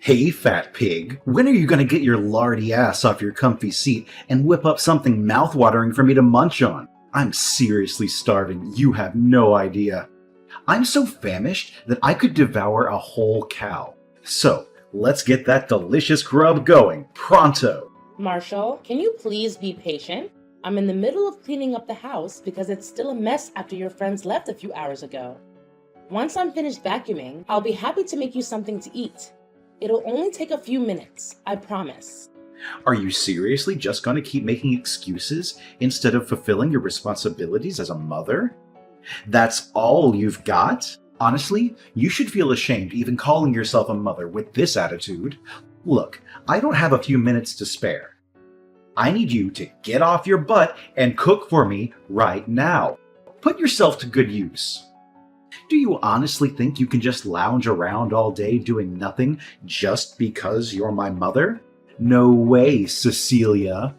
Hey, fat pig, when are you gonna get your lardy ass off your comfy seat and whip up something mouthwatering for me to munch on? I'm seriously starving, you have no idea. I'm so famished that I could devour a whole cow. So, let's get that delicious grub going, pronto! Marshall, can you please be patient? I'm in the middle of cleaning up the house because it's still a mess after your friends left a few hours ago. Once I'm finished vacuuming, I'll be happy to make you something to eat. It'll only take a few minutes, I promise. Are you seriously just gonna keep making excuses instead of fulfilling your responsibilities as a mother? That's all you've got? Honestly, you should feel ashamed even calling yourself a mother with this attitude. Look, I don't have a few minutes to spare. I need you to get off your butt and cook for me right now. Put yourself to good use. Do you honestly think you can just lounge around all day doing nothing just because you're my mother? No way, Cecilia.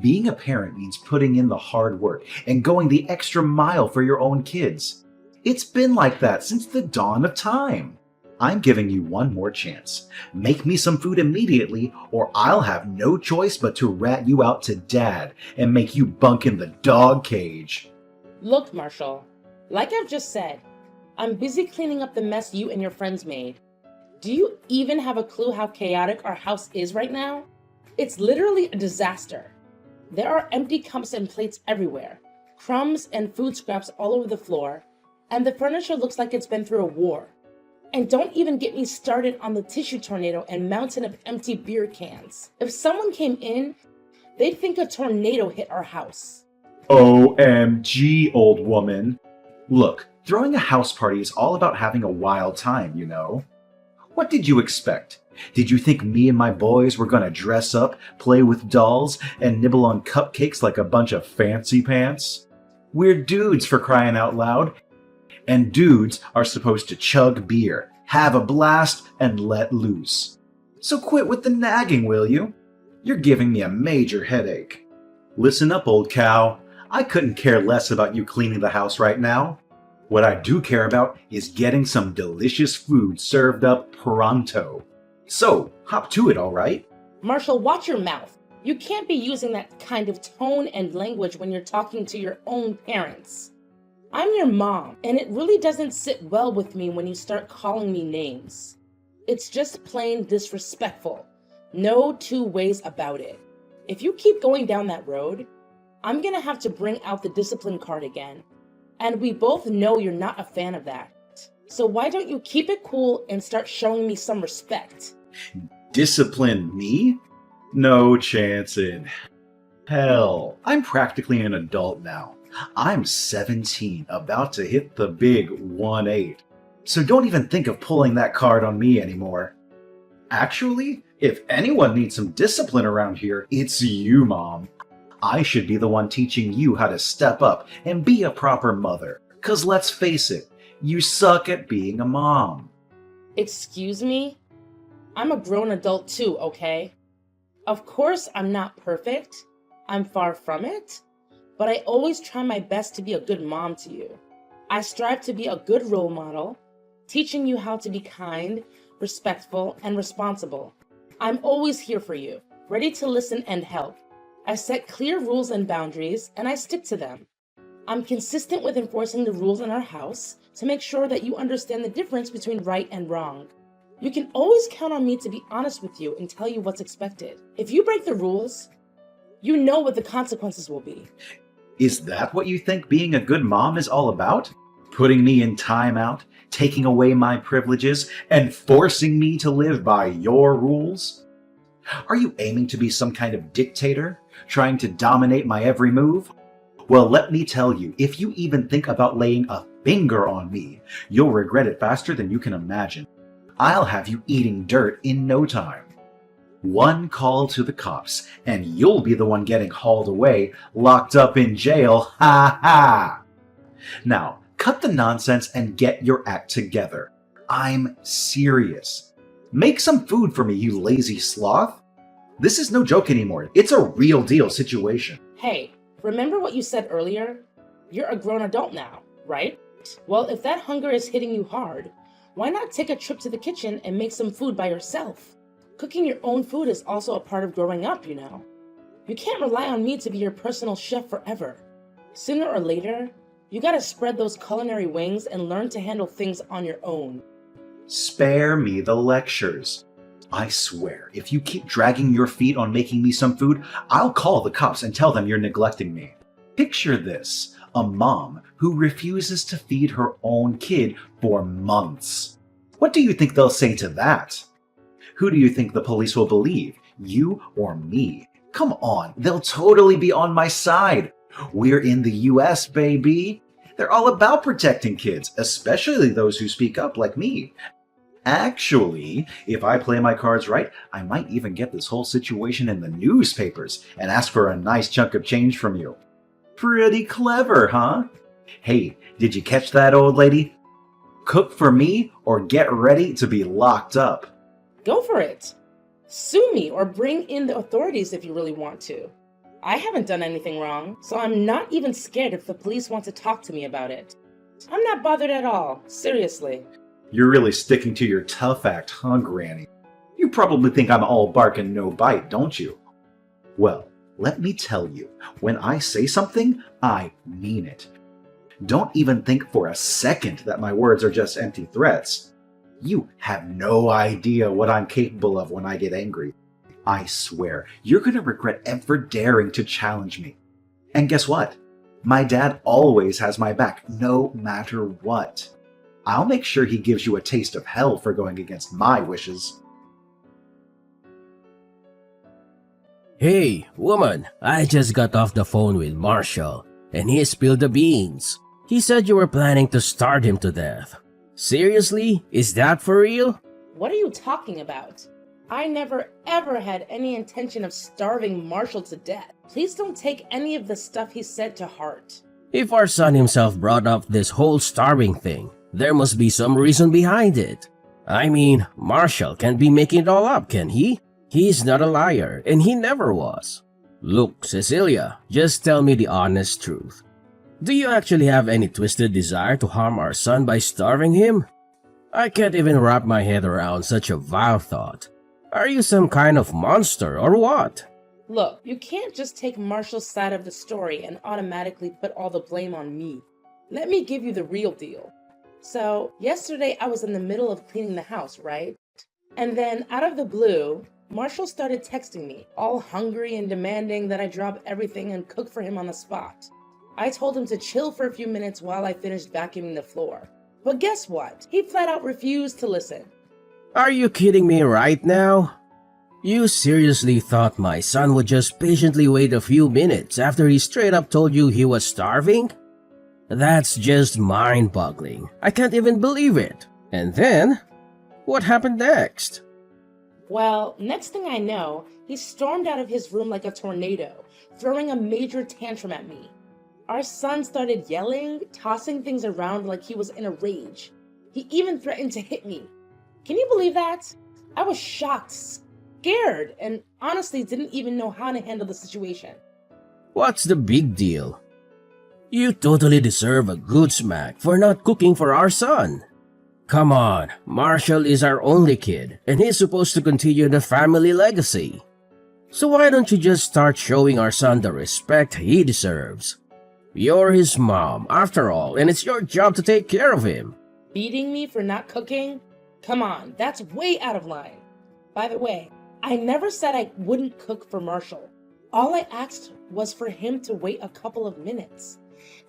Being a parent means putting in the hard work and going the extra mile for your own kids. It's been like that since the dawn of time. I'm giving you one more chance. Make me some food immediately, or I'll have no choice but to rat you out to Dad and make you bunk in the dog cage. Look, Marshall, like I've just said, I'm busy cleaning up the mess you and your friends made. Do you even have a clue how chaotic our house is right now? It's literally a disaster. There are empty cups and plates everywhere, crumbs and food scraps all over the floor, and the furniture looks like it's been through a war. And don't even get me started on the tissue tornado and mountain of empty beer cans. If someone came in, they'd think a tornado hit our house. OMG, old woman. Look, throwing a house party is all about having a wild time, you know. What did you expect? Did you think me and my boys were gonna dress up, play with dolls, and nibble on cupcakes like a bunch of fancy pants? We're dudes, for crying out loud. And dudes are supposed to chug beer, have a blast, and let loose. So quit with the nagging, will you? You're giving me a major headache. Listen up, old cow. I couldn't care less about you cleaning the house right now. What I do care about is getting some delicious food served up pronto. So, hop to it, all right? Marshall, watch your mouth. You can't be using that kind of tone and language when you're talking to your own parents. I'm your mom, and it really doesn't sit well with me when you start calling me names. It's just plain disrespectful. No two ways about it. If you keep going down that road, I'm gonna have to bring out the discipline card again. And we both know you're not a fan of that. So why don't you keep it cool and start showing me some respect? Discipline me? No chance in hell. I'm practically an adult now. I'm 17, about to hit the big 1-8. So don't even think of pulling that card on me anymore. Actually, if anyone needs some discipline around here, it's you, Mom. I should be the one teaching you how to step up and be a proper mother. 'Cause let's face it, you suck at being a mom. Excuse me? I'm a grown adult too, okay? Of course I'm not perfect. I'm far from it. But I always try my best to be a good mom to you. I strive to be a good role model, teaching you how to be kind, respectful, and responsible. I'm always here for you, ready to listen and help. I set clear rules and boundaries, and I stick to them. I'm consistent with enforcing the rules in our house to make sure that you understand the difference between right and wrong. You can always count on me to be honest with you and tell you what's expected. If you break the rules, you know what the consequences will be. Is that what you think being a good mom is all about? Putting me in timeout, taking away my privileges, and forcing me to live by your rules? Are you aiming to be some kind of dictator, trying to dominate my every move? Well, let me tell you, if you even think about laying a finger on me, you'll regret it faster than you can imagine. I'll have you eating dirt in no time. One call to the cops, and you'll be the one getting hauled away, locked up in jail, ha ha! Now, cut the nonsense and get your act together. I'm serious. Make some food for me, you lazy sloth. This is no joke anymore. It's a real deal situation. Hey, remember what you said earlier? You're a grown adult now, right? Well, if that hunger is hitting you hard, why not take a trip to the kitchen and make some food by yourself? Cooking your own food is also a part of growing up, you know. You can't rely on me to be your personal chef forever. Sooner or later, you gotta spread those culinary wings and learn to handle things on your own. Spare me the lectures. I swear, if you keep dragging your feet on making me some food, I'll call the cops and tell them you're neglecting me. Picture this, a mom who refuses to feed her own kid for months. What do you think they'll say to that? Who do you think the police will believe, you or me? Come on, they'll totally be on my side. We're in the US, baby. They're all about protecting kids, especially those who speak up like me. Actually, if I play my cards right, I might even get this whole situation in the newspapers and ask for a nice chunk of change from you. Pretty clever, huh? Hey, did you catch that, old lady? Cook for me or get ready to be locked up. Go for it. Sue me or bring in the authorities if you really want to. I haven't done anything wrong, so I'm not even scared if the police want to talk to me about it. I'm not bothered at all, seriously. You're really sticking to your tough act, huh, Granny? You probably think I'm all bark and no bite, don't you? Well, let me tell you, when I say something, I mean it. Don't even think for a second that my words are just empty threats. You have no idea what I'm capable of when I get angry. I swear, you're going to regret ever daring to challenge me. And guess what? My dad always has my back, no matter what. I'll make sure he gives you a taste of hell for going against my wishes. Hey, woman, I just got off the phone with Marshall, and he spilled the beans. He said you were planning to starve him to death. Seriously? Is that for real? What are you talking about? I never ever had any intention of starving Marshall to death. Please don't take any of the stuff he said to heart. If our son himself brought up this whole starving thing, there must be some reason behind it. I mean, Marshall can't be making it all up, can he? He's not a liar, and he never was. Look, Cecilia, just tell me the honest truth. Do you actually have any twisted desire to harm our son by starving him? I can't even wrap my head around such a vile thought. Are you some kind of monster or what? Look, you can't just take Marshall's side of the story and automatically put all the blame on me. Let me give you the real deal. So, yesterday I was in the middle of cleaning the house, right? And then, out of the blue, Marshall started texting me, all hungry and demanding that I drop everything and cook for him on the spot. I told him to chill for a few minutes while I finished vacuuming the floor. But guess what? He flat out refused to listen. Are you kidding me right now? You seriously thought my son would just patiently wait a few minutes after he straight up told you he was starving? That's just mind-boggling. I can't even believe it. And then, what happened next? Well, next thing I know, he stormed out of his room like a tornado, throwing a major tantrum at me. Our son started yelling, tossing things around like he was in a rage. He even threatened to hit me. Can you believe that? I was shocked, scared, and honestly didn't even know how to handle the situation. What's the big deal? You totally deserve a good smack for not cooking for our son. Come on, Marshall is our only kid, and he's supposed to continue the family legacy. So why don't you just start showing our son the respect he deserves? You're his mom, after all, and it's your job to take care of him. Beating me for not cooking? Come on, that's way out of line. By the way, I never said I wouldn't cook for Marshall. All I asked was for him to wait a couple of minutes.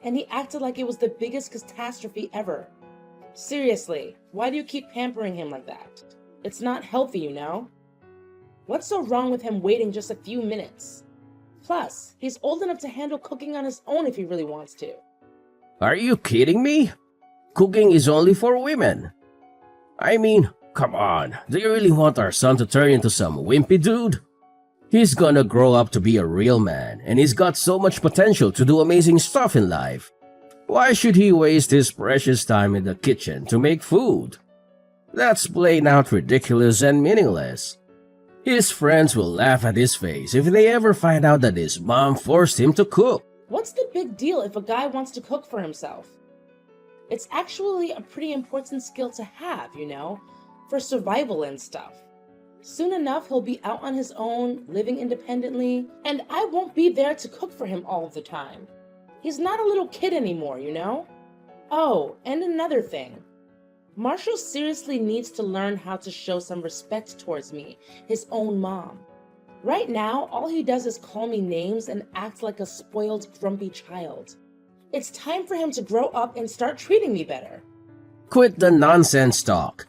And he acted like it was the biggest catastrophe ever. Seriously, why do you keep pampering him like that? It's not healthy, you know? What's so wrong with him waiting just a few minutes? Plus, he's old enough to handle cooking on his own if he really wants to. Are you kidding me? Cooking is only for women. I mean, come on, do you really want our son to turn into some wimpy dude? He's gonna grow up to be a real man, and he's got so much potential to do amazing stuff in life. Why should he waste his precious time in the kitchen to make food? That's plain out ridiculous and meaningless. His friends will laugh at his face if they ever find out that his mom forced him to cook. What's the big deal if a guy wants to cook for himself? It's actually a pretty important skill to have, you know, for survival and stuff. Soon enough, he'll be out on his own, living independently, and I won't be there to cook for him all of the time. He's not a little kid anymore, you know? Oh, and another thing. Marshall seriously needs to learn how to show some respect towards me, his own mom. Right now, all he does is call me names and act like a spoiled, grumpy child. It's time for him to grow up and start treating me better. Quit the nonsense talk.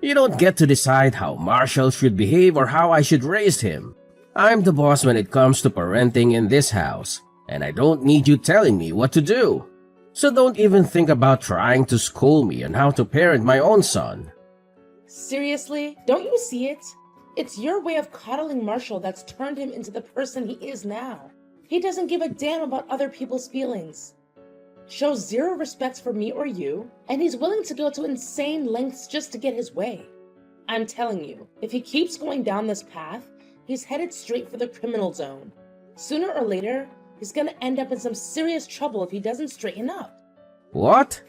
You don't get to decide how Marshall should behave or how I should raise him. I'm the boss when it comes to parenting in this house, and I don't need you telling me what to do. So don't even think about trying to school me on how to parent my own son. Seriously? Don't you see it? It's your way of coddling Marshall that's turned him into the person he is now. He doesn't give a damn about other people's feelings, shows zero respect for me or you, and he's willing to go to insane lengths just to get his way. I'm telling you, if he keeps going down this path, he's headed straight for the criminal zone. Sooner or later, he's gonna end up in some serious trouble if he doesn't straighten up. What?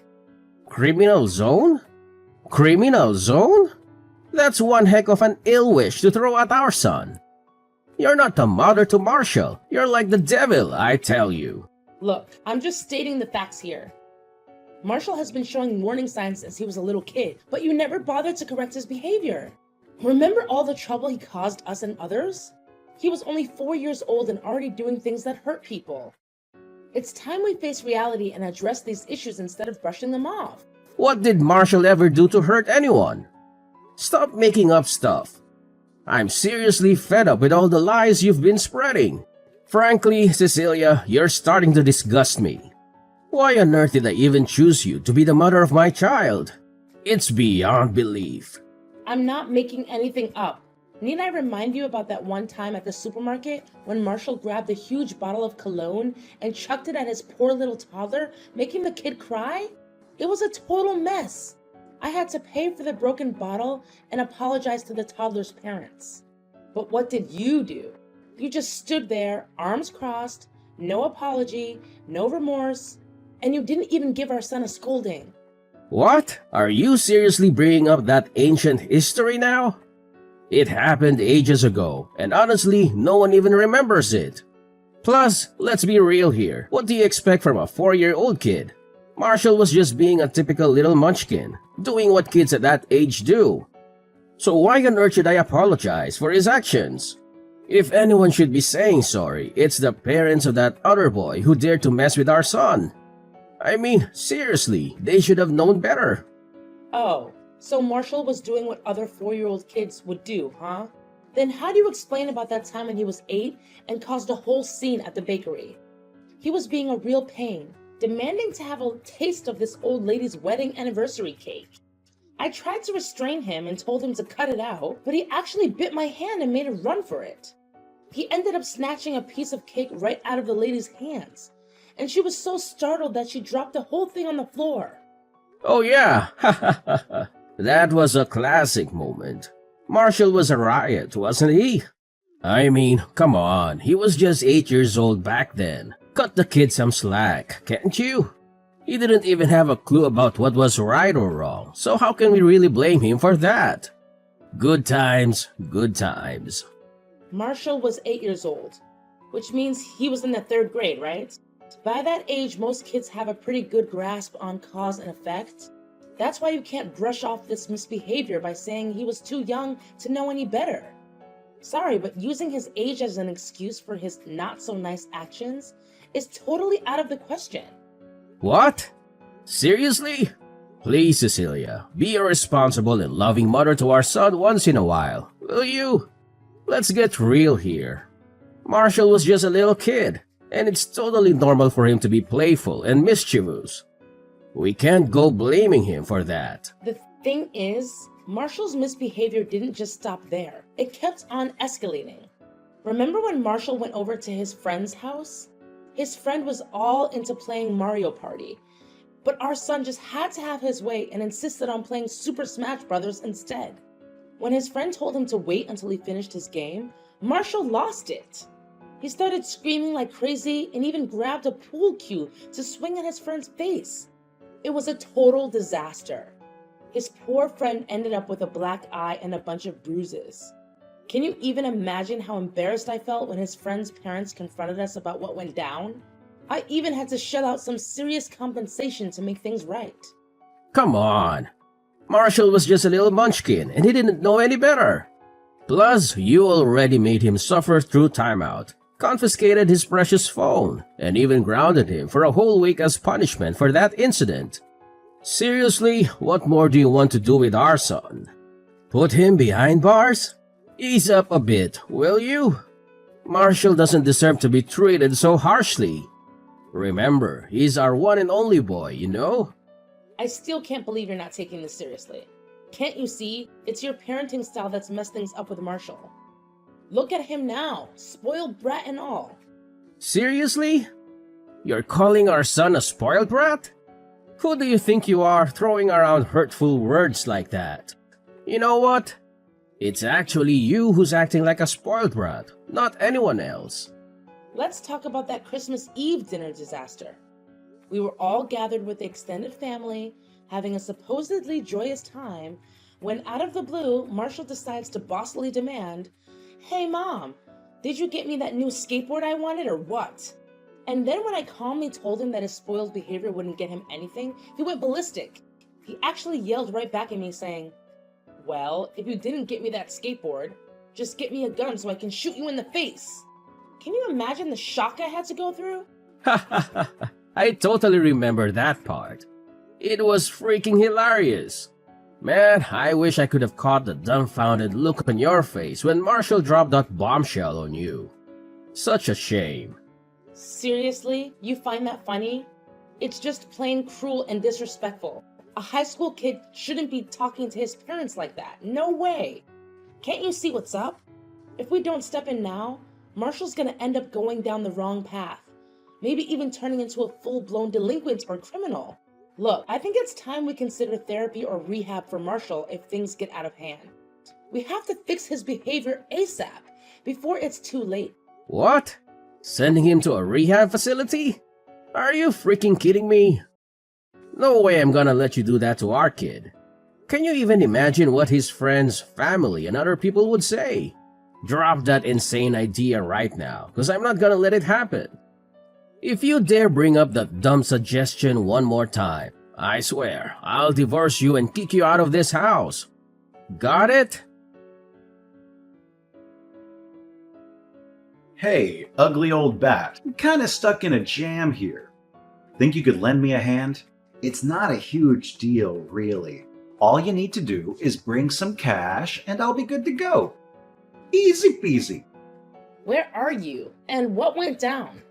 Criminal zone? Criminal zone? That's one heck of an ill wish to throw at our son. You're not the mother to Marshall. You're like the devil, I tell you. Look, I'm just stating the facts here. Marshall has been showing warning signs since he was a little kid, but you never bothered to correct his behavior. Remember all the trouble he caused us and others? He was only 4 years old and already doing things that hurt people. It's time we face reality and address these issues instead of brushing them off. What did Marshall ever do to hurt anyone? Stop making up stuff. I'm seriously fed up with all the lies you've been spreading. Frankly, Cecilia, you're starting to disgust me. Why on earth did I even choose you to be the mother of my child? It's beyond belief. I'm not making anything up. Need I remind you about that one time at the supermarket when Marshall grabbed a huge bottle of cologne and chucked it at his poor little toddler, making the kid cry? It was a total mess. I had to pay for the broken bottle and apologize to the toddler's parents. But what did you do? You just stood there, arms crossed, no apology, no remorse, and you didn't even give our son a scolding. What? Are you seriously bringing up that ancient history now? It happened ages ago, and honestly, no one even remembers it. Plus, let's be real here. What do you expect from a 4-year-old kid? Marshall was just being a typical little munchkin, doing what kids at that age do. So why on earth should I apologize for his actions? If anyone should be saying sorry, it's the parents of that other boy who dared to mess with our son. I mean, seriously, they should have known better. Oh, so Marshall was doing what other 4-year-old kids would do, huh? Then how do you explain about that time when he was 8 and caused a whole scene at the bakery? He was being a real pain, demanding to have a taste of this old lady's wedding anniversary cake. I tried to restrain him and told him to cut it out, but he actually bit my hand and made a run for it. He ended up snatching a piece of cake right out of the lady's hands, and she was so startled that she dropped the whole thing on the floor. Oh yeah, that was a classic moment. Marshall was a riot, wasn't he? I mean, come on, he was just 8 years old back then. Cut the kid some slack, can't you? He didn't even have a clue about what was right or wrong, so how can we really blame him for that? Good times, good times. Marshall was 8 years old, which means he was in the 3rd grade, right? By that age, most kids have a pretty good grasp on cause and effect. That's why you can't brush off this misbehavior by saying he was too young to know any better. Sorry, but using his age as an excuse for his not-so-nice actions is totally out of the question. What? Seriously? Please, Cecilia, be a responsible and loving mother to our son once in a while, will you? Let's get real here. Marshall was just a little kid, and it's totally normal for him to be playful and mischievous. We can't go blaming him for that. The thing is, Marshall's misbehavior didn't just stop there. It kept on escalating. Remember when Marshall went over to his friend's house? His friend was all into playing Mario Party, but our son just had to have his way and insisted on playing Super Smash Bros. Instead. When his friend told him to wait until he finished his game, Marshall lost it. He started screaming like crazy and even grabbed a pool cue to swing at his friend's face. It was a total disaster. His poor friend ended up with a black eye and a bunch of bruises. Can you even imagine how embarrassed I felt when his friend's parents confronted us about what went down? I even had to shell out some serious compensation to make things right. Come on. Marshall was just a little munchkin and he didn't know any better. Plus, you already made him suffer through timeout, confiscated his precious phone, and even grounded him for a whole week as punishment for that incident. Seriously, what more do you want to do with our son? Put him behind bars? Ease up a bit, will you? Marshall doesn't deserve to be treated so harshly. Remember, he's our one and only boy, you know? I still can't believe you're not taking this seriously. Can't you see? It's your parenting style that's messed things up with Marshall. Look at him now, spoiled brat and all. Seriously? You're calling our son a spoiled brat? Who do you think you are throwing around hurtful words like that? You know what? It's actually you who's acting like a spoiled brat, not anyone else. Let's talk about that Christmas Eve dinner disaster. We were all gathered with the extended family, having a supposedly joyous time, when out of the blue, Marshall decides to bossily demand, "Hey Mom, did you get me that new skateboard I wanted or what?" And then when I calmly told him that his spoiled behavior wouldn't get him anything, he went ballistic. He actually yelled right back at me saying, "Well, if you didn't get me that skateboard, just get me a gun so I can shoot you in the face." Can you imagine the shock I had to go through? I totally remember that part. It was freaking hilarious. Man, I wish I could have caught the dumbfounded look on your face when Marshall dropped that bombshell on you. Such a shame. Seriously? You find that funny? It's just plain cruel and disrespectful. A high school kid shouldn't be talking to his parents like that. No way. Can't you see what's up? If we don't step in now, Marshall's gonna end up going down the wrong path. Maybe even turning into a full-blown delinquent or criminal. Look, I think it's time we consider therapy or rehab for Marshall if things get out of hand. We have to fix his behavior ASAP, before it's too late. What? Sending him to a rehab facility? Are you freaking kidding me? No way I'm gonna let you do that to our kid. Can you even imagine what his friends, family, and other people would say? Drop that insane idea right now, because I'm not gonna let it happen. If you dare bring up that dumb suggestion one more time, I swear, I'll divorce you and kick you out of this house. Got it? Hey, ugly old bat. I'm kinda stuck in a jam here. Think you could lend me a hand? It's not a huge deal, really. All you need to do is bring some cash and I'll be good to go. Easy peasy. Where are you? And what went down?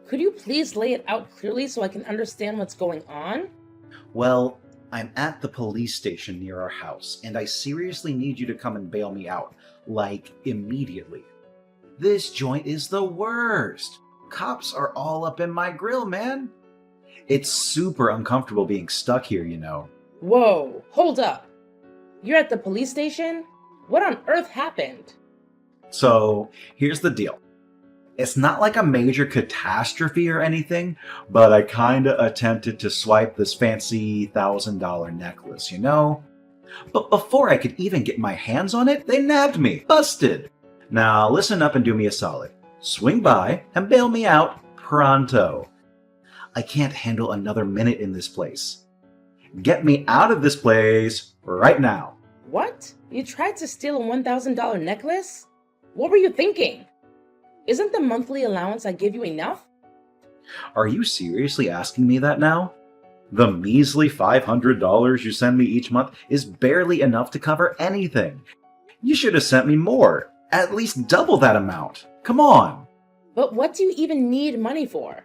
Could you please lay it out clearly so I can understand what's going on? Well, I'm at the police station near our house, and I seriously need you to come and bail me out. Like, immediately. This joint is the worst. Cops are all up in my grill, man. It's super uncomfortable being stuck here, you know. Whoa, hold up. You're at the police station? What on earth happened? So, here's the deal. It's not like a major catastrophe or anything, but I kinda attempted to swipe this fancy $1,000 necklace, you know? But before I could even get my hands on it, they nabbed me. Busted! Now listen up and do me a solid. Swing by and bail me out pronto. I can't handle another minute in this place. Get me out of this place right now. What? You tried to steal a $1,000 necklace? What were you thinking? Isn't the monthly allowance I give you enough? Are you seriously asking me that now? The measly $500 you send me each month is barely enough to cover anything. You should have sent me more, at least double that amount. Come on. But what do you even need money for?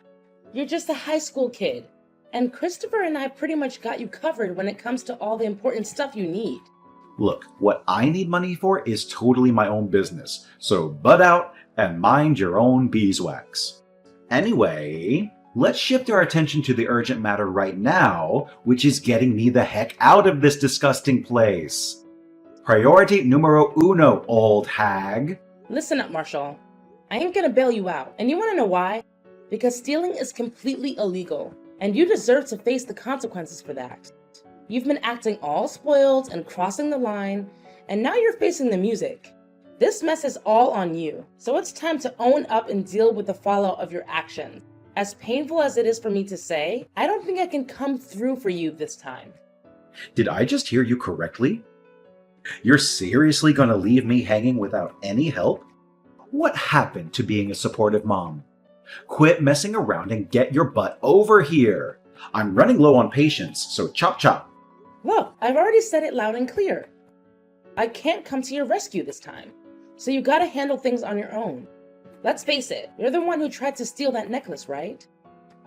You're just a high school kid, and Christopher and I pretty much got you covered when it comes to all the important stuff you need. Look, what I need money for is totally my own business, so butt out and mind your own beeswax. Anyway, let's shift our attention to the urgent matter right now, which is getting me the heck out of this disgusting place. Priority numero uno, old hag. Listen up, Marshall. I ain't gonna bail you out, and you wanna know why? Because stealing is completely illegal, and you deserve to face the consequences for that. You've been acting all spoiled and crossing the line, and now you're facing the music. This mess is all on you, so it's time to own up and deal with the fallout of your actions. As painful as it is for me to say, I don't think I can come through for you this time. Did I just hear you correctly? You're seriously gonna leave me hanging without any help? What happened to being a supportive mom? Quit messing around and get your butt over here. I'm running low on patience, so chop chop. Look, I've already said it loud and clear. I can't come to your rescue this time, so you gotta handle things on your own. Let's face it, you're the one who tried to steal that necklace, right?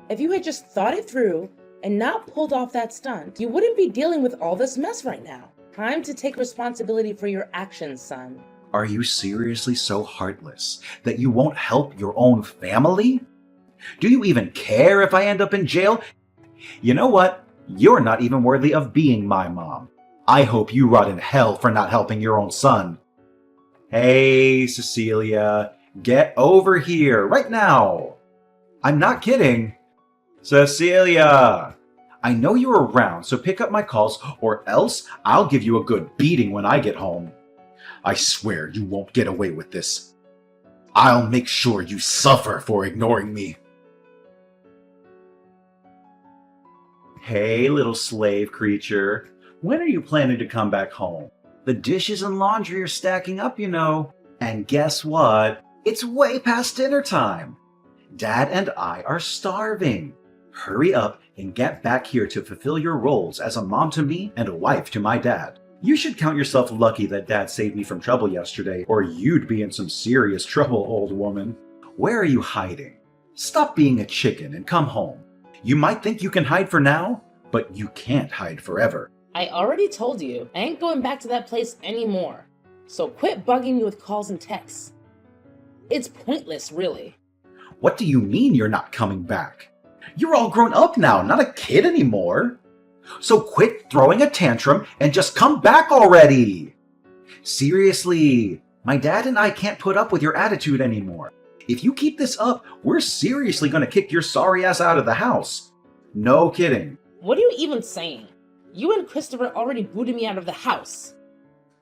If you had just thought it through and not pulled off that stunt, you wouldn't be dealing with all this mess right now. Time to take responsibility for your actions, son. Are you seriously so heartless that you won't help your own family? Do you even care if I end up in jail? You know what? You're not even worthy of being my mom. I hope you rot in hell for not helping your own son. Hey, Cecilia, get over here right now. I'm not kidding. Cecilia! I know you're around, so pick up my calls or else I'll give you a good beating when I get home. I swear you won't get away with this. I'll make sure you suffer for ignoring me. Hey, little slave creature. When are you planning to come back home? The dishes and laundry are stacking up, you know. And guess what? It's way past dinner time. Dad and I are starving. Hurry up and get back here to fulfill your roles as a mom to me and a wife to my dad. You should count yourself lucky that Dad saved me from trouble yesterday, or you'd be in some serious trouble, old woman. Where are you hiding? Stop being a chicken and come home. You might think you can hide for now, but you can't hide forever. I already told you, I ain't going back to that place anymore. So quit bugging me with calls and texts. It's pointless, really. What do you mean you're not coming back? You're all grown up now, not a kid anymore. So quit throwing a tantrum and just come back already. Seriously, my dad and I can't put up with your attitude anymore. If you keep this up, we're seriously gonna kick your sorry ass out of the house. No kidding. What are you even saying? You and Christopher already booted me out of the house.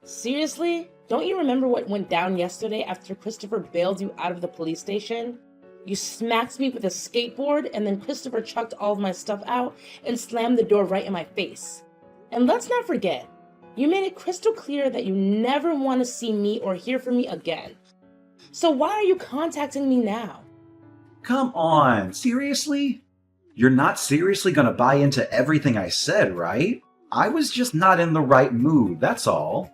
Seriously? Don't you remember what went down yesterday after Christopher bailed you out of the police station? You smacked me with a skateboard, and then Christopher chucked all of my stuff out and slammed the door right in my face. And let's not forget, you made it crystal clear that you never want to see me or hear from me again. So why are you contacting me now? Come on, seriously? You're not seriously gonna buy into everything I said, right? I was just not in the right mood, that's all.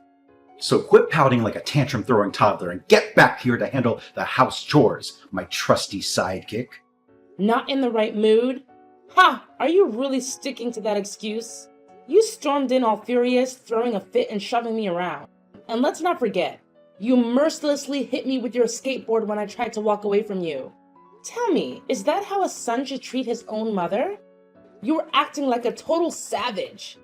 So quit pouting like a tantrum-throwing toddler and get back here to handle the house chores, my trusty sidekick. Not in the right mood? Ha! Are you really sticking to that excuse? You stormed in all furious, throwing a fit and shoving me around. And let's not forget, you mercilessly hit me with your skateboard when I tried to walk away from you. Tell me, is that how a son should treat his own mother? You were acting like a total savage.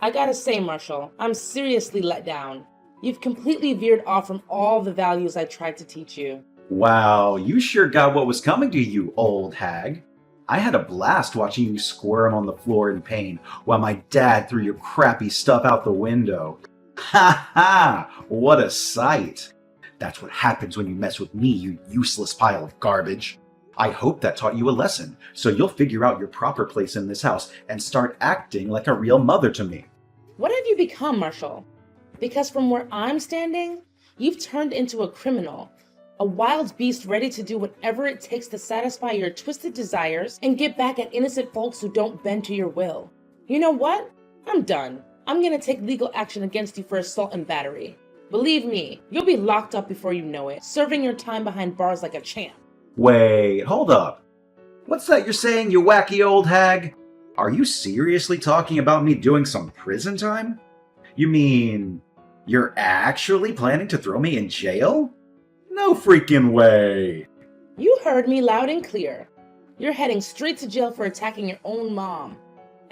I gotta say, Marshall, I'm seriously let down. You've completely veered off from all the values I tried to teach you. Wow, you sure got what was coming to you, old hag. I had a blast watching you squirm on the floor in pain while my dad threw your crappy stuff out the window. Ha ha! What a sight! That's what happens when you mess with me, you useless pile of garbage. I hope that taught you a lesson, so you'll figure out your proper place in this house and start acting like a real mother to me. What have you become, Marshall? Because from where I'm standing, you've turned into a criminal, a wild beast ready to do whatever it takes to satisfy your twisted desires and get back at innocent folks who don't bend to your will. You know what? I'm done. I'm gonna take legal action against you for assault and battery. Believe me, you'll be locked up before you know it, serving your time behind bars like a champ. Wait, hold up. What's that you're saying, you wacky old hag? Are you seriously talking about me doing some prison time? You mean, you're actually planning to throw me in jail? No freaking way. You heard me loud and clear. You're heading straight to jail for attacking your own mom.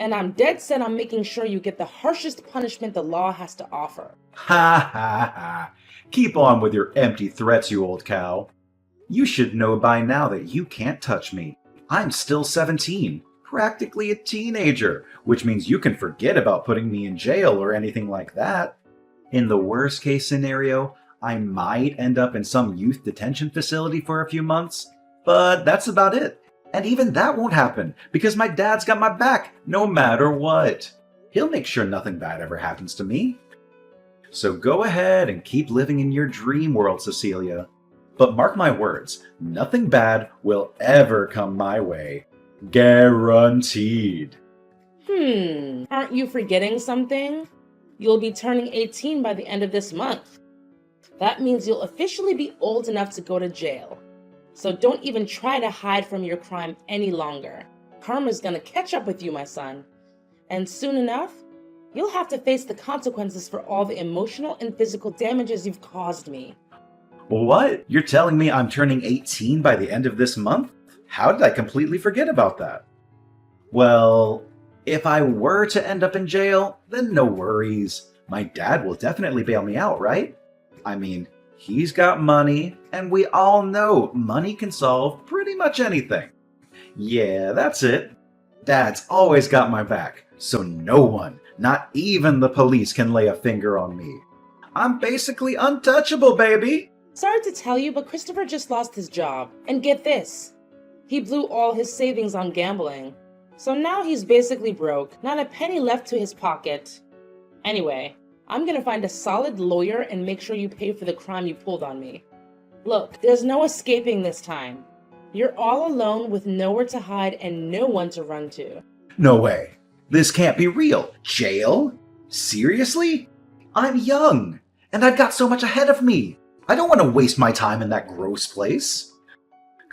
And I'm dead set on making sure you get the harshest punishment the law has to offer. Ha ha ha. Keep on with your empty threats, you old cow. You should know by now that you can't touch me. I'm still 17. practically a teenager, which means you can forget about putting me in jail or anything like that. In the worst case scenario, I might end up in some youth detention facility for a few months, but that's about it. And even that won't happen because my dad's got my back no matter what. He'll make sure nothing bad ever happens to me. So go ahead and keep living in your dream world, Cecilia. But mark my words, nothing bad will ever come my way. Guaranteed. Aren't you forgetting something? You'll be turning 18 by the end of this month. That means you'll officially be old enough to go to jail. So don't even try to hide from your crime any longer. Karma's gonna catch up with you, my son. And soon enough, you'll have to face the consequences for all the emotional and physical damages you've caused me. What? You're telling me I'm turning 18 by the end of this month? How did I completely forget about that? Well, if I were to end up in jail, then no worries. My dad will definitely bail me out, right? I mean, he's got money, and we all know money can solve pretty much anything. Yeah, that's it. Dad's always got my back, so no one, not even the police, can lay a finger on me. I'm basically untouchable, baby! Sorry to tell you, but Christopher just lost his job. And get this, he blew all his savings on gambling. So now he's basically broke, not a penny left to his pocket. Anyway, I'm gonna find a solid lawyer and make sure you pay for the crime you pulled on me. Look, there's no escaping this time. You're all alone with nowhere to hide and no one to run to. No way. This can't be real. Jail? Seriously? I'm young, and I've got so much ahead of me. I don't want to waste my time in that gross place.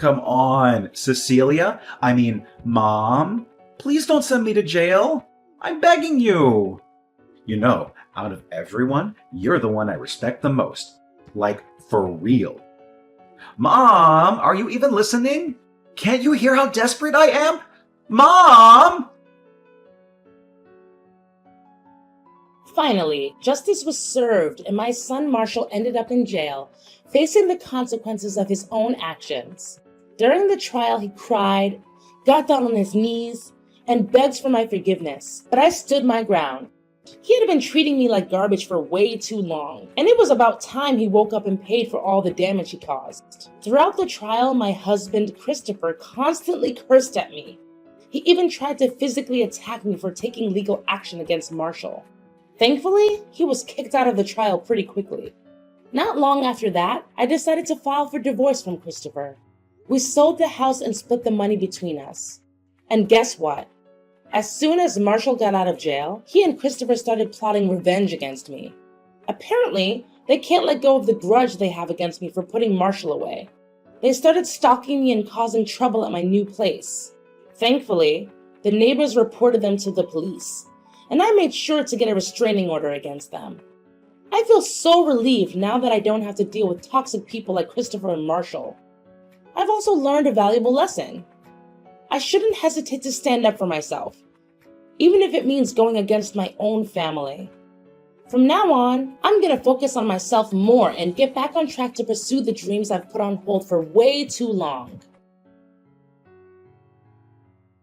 Come on, Cecilia. I mean, Mom. Please don't send me to jail. I'm begging you. You know, out of everyone, you're the one I respect the most. Like, for real. Mom, are you even listening? Can't you hear how desperate I am? Mom! Finally, justice was served and my son Marshall ended up in jail, facing the consequences of his own actions. During the trial, he cried, got down on his knees, and begged for my forgiveness, but I stood my ground. He had been treating me like garbage for way too long, and it was about time he woke up and paid for all the damage he caused. Throughout the trial, my husband, Christopher, constantly cursed at me. He even tried to physically attack me for taking legal action against Marshall. Thankfully, he was kicked out of the trial pretty quickly. Not long after that, I decided to file for divorce from Christopher. We sold the house and split the money between us. And guess what? As soon as Marshall got out of jail, he and Christopher started plotting revenge against me. Apparently, they can't let go of the grudge they have against me for putting Marshall away. They started stalking me and causing trouble at my new place. Thankfully, the neighbors reported them to the police, and I made sure to get a restraining order against them. I feel so relieved now that I don't have to deal with toxic people like Christopher and Marshall. I've also learned a valuable lesson. I shouldn't hesitate to stand up for myself, even if it means going against my own family. From now on, I'm going to focus on myself more and get back on track to pursue the dreams I've put on hold for way too long.